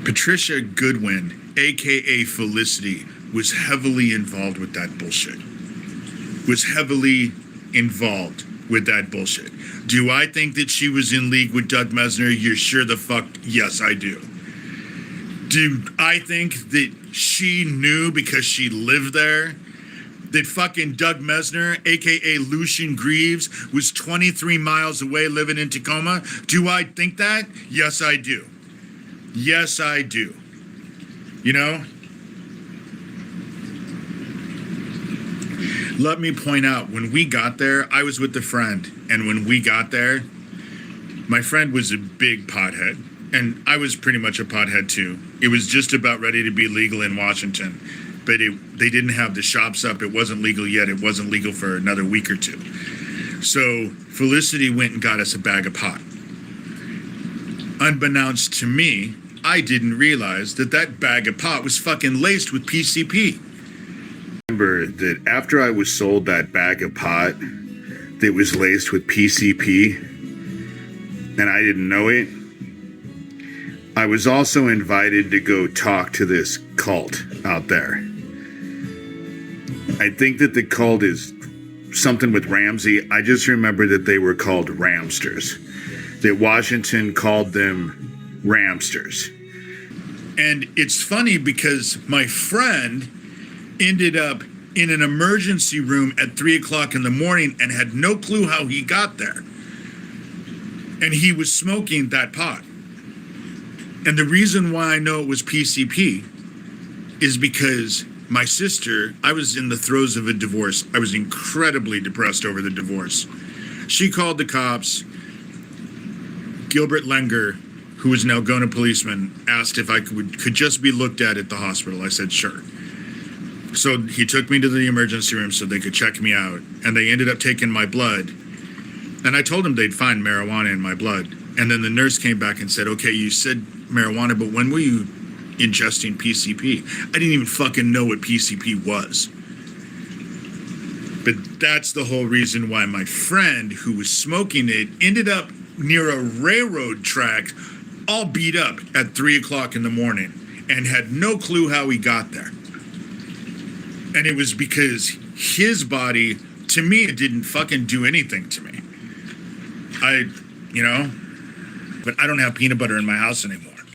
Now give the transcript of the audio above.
Patricia Goodwin, aka Felicity, was heavily involved with that bullshit. Do I think that she was in league with Doug Mesner? You're sure the fuck, yes, I do. Do I think that she knew because she lived there that fucking Doug Mesner, aka Lucian Greaves, was 23 miles away living in Tacoma? Do I think that? Yes, I do. Yes, I do. You know? Let me point out, when we got there, I was with a friend, and when we got there, my friend was a big pothead, and I was pretty much a pothead too. It was just about ready to be legal in Washington, but they didn't have the shops up. It wasn't legal yet. It wasn't legal for another week or two. So Felicity went and got us a bag of pot. Unbeknownst to me, I didn't realize that that bag of pot was fucking laced with PCP. Remember that after I was sold that bag of pot that was laced with PCP, and I didn't know it, I was also invited to go talk to this cult out there. I think that the cult is something with Ramsey. I just remember that they were called Ramsters. That Washington called them Ramsters. And it's funny because my friend ended up in an emergency room at 3 o'clock in the morning and had no clue how he got there. And he was smoking that pot. And the reason why I know it was PCP is because my sister, I was in the throes of a divorce. I was incredibly depressed over the divorce. She called the cops. Gilbert Lenger, who is now Gona policeman, asked if I could just be looked at the hospital. I said, sure. So he took me to the emergency room so they could check me out. And they ended up taking my blood. And I told them they'd find marijuana in my blood. And then the nurse came back and said, okay, you said marijuana, but when were you ingesting PCP? I didn't even fucking know what PCP was. But that's the whole reason why my friend who was smoking it ended up near a railroad track, all beat up at 3 o'clock in the morning and had no clue how he got there. And it was because his body, to me, it didn't fucking do anything to me. But I don't have peanut butter in my house anymore.